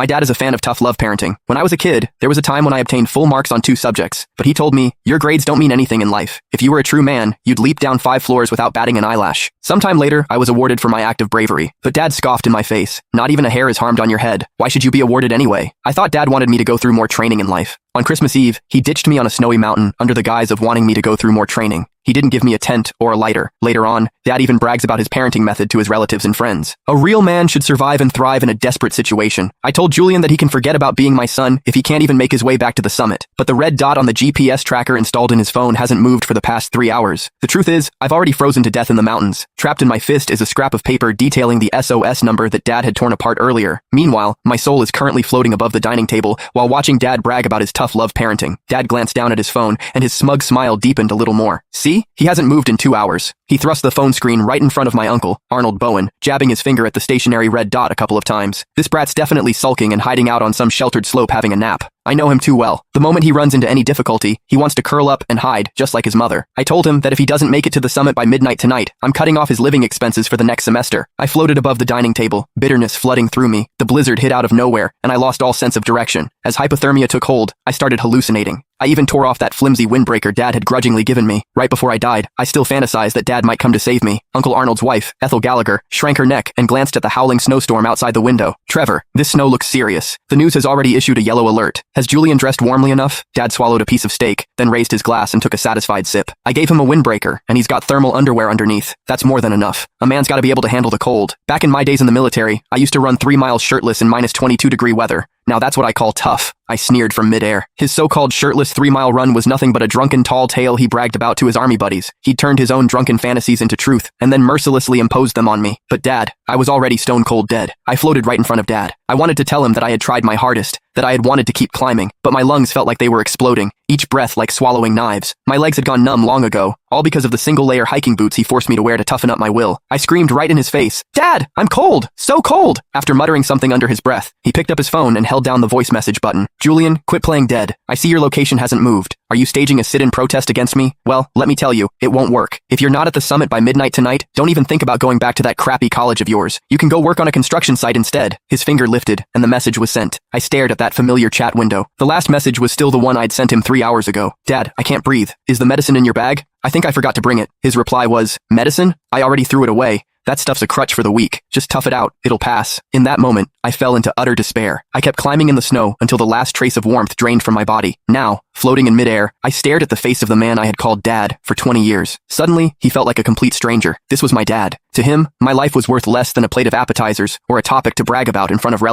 My dad is a fan of tough love parenting. When I was a kid, there was a time when I obtained full marks on 2 subjects, but he told me, your grades don't mean anything in life. If you were a true man, you'd leap down 5 floors without batting an eyelash. Sometime later, I was awarded for my act of bravery, but Dad scoffed in my face. Not even a hair is harmed on your head. Why should you be awarded anyway? I thought Dad wanted me to go through more training in life. On Christmas Eve, he ditched me on a snowy mountain under the guise of wanting me to go through more training. He didn't give me a tent or a lighter. Later on, Dad even brags about his parenting method to his relatives and friends. A real man should survive and thrive in a desperate situation. I told Julian that he can forget about being my son if he can't even make his way back to the summit. But the red dot on the GPS tracker installed in his phone hasn't moved for the past 3 hours. The truth is, I've already frozen to death in the mountains. Trapped in my fist is a scrap of paper detailing the SOS number that Dad had torn apart earlier. Meanwhile, my soul is currently floating above the dining table while watching Dad brag about his tough love parenting. Dad glanced down at his phone, and his smug smile deepened a little more. See? He hasn't moved in 2 hours. He thrust the phone screen right in front of my uncle, Arnold Bowen, jabbing his finger at the stationary red dot a couple of times. This brat's definitely sulking and hiding out on some sheltered slope having a nap. I know him too well. The moment he runs into any difficulty, he wants to curl up and hide, just like his mother. I told him that if he doesn't make it to the summit by midnight tonight, I'm cutting off his living expenses for the next semester. I floated above the dining table, bitterness flooding through me. The blizzard hit out of nowhere, and I lost all sense of direction. As hypothermia took hold, I started hallucinating. I even tore off that flimsy windbreaker Dad had grudgingly given me. Right before I died, I still fantasized that Dad might come to save me. Uncle Arnold's wife, Ethel Gallagher, shrank her neck and glanced at the howling snowstorm outside the window. Trevor, this snow looks serious. The news has already issued a yellow alert. Has Julian dressed warmly enough? Dad swallowed a piece of steak, then raised his glass and took a satisfied sip. I gave him a windbreaker, and he's got thermal underwear underneath. That's more than enough. A man's gotta be able to handle the cold. Back in my days in the military, I used to run 3 miles shirtless in minus 22-degree weather. Now that's what I call tough. I sneered from midair. His so-called shirtless 3-mile run was nothing but a drunken tall tale he bragged about to his army buddies. He'd turned his own drunken fantasies into truth, and then mercilessly imposed them on me. But Dad, I was already stone cold dead. I floated right in front of Dad. I wanted to tell him that I had tried my hardest, that I had wanted to keep climbing, but my lungs felt like they were exploding, each breath like swallowing knives. My legs had gone numb long ago, all because of the single-layer hiking boots he forced me to wear to toughen up my will. I screamed right in his face, "Dad, I'm cold! So cold!" After muttering something under his breath, he picked up his phone and held down the voice message button. "Julian, quit playing dead. I see your location hasn't moved. Are you staging a sit-in protest against me? Well, let me tell you, it won't work. If you're not at the summit by midnight tonight, don't even think about going back to that crappy college of yours. You can go work on a construction site instead." His finger lifted, and the message was sent. I stared at that familiar chat window. The last message was still the one I'd sent him 3 hours ago. "Dad, I can't breathe. Is the medicine in your bag? I think I forgot to bring it." His reply was, "Medicine? I already threw it away. That stuff's a crutch for the weak. Just tough it out. It'll pass." In that moment, I fell into utter despair. I kept climbing in the snow until the last trace of warmth drained from my body. Now, floating in midair, I stared at the face of the man I had called Dad for 20 years. Suddenly, he felt like a complete stranger. This was my dad. To him, my life was worth less than a plate of appetizers or a topic to brag about in front of relatives.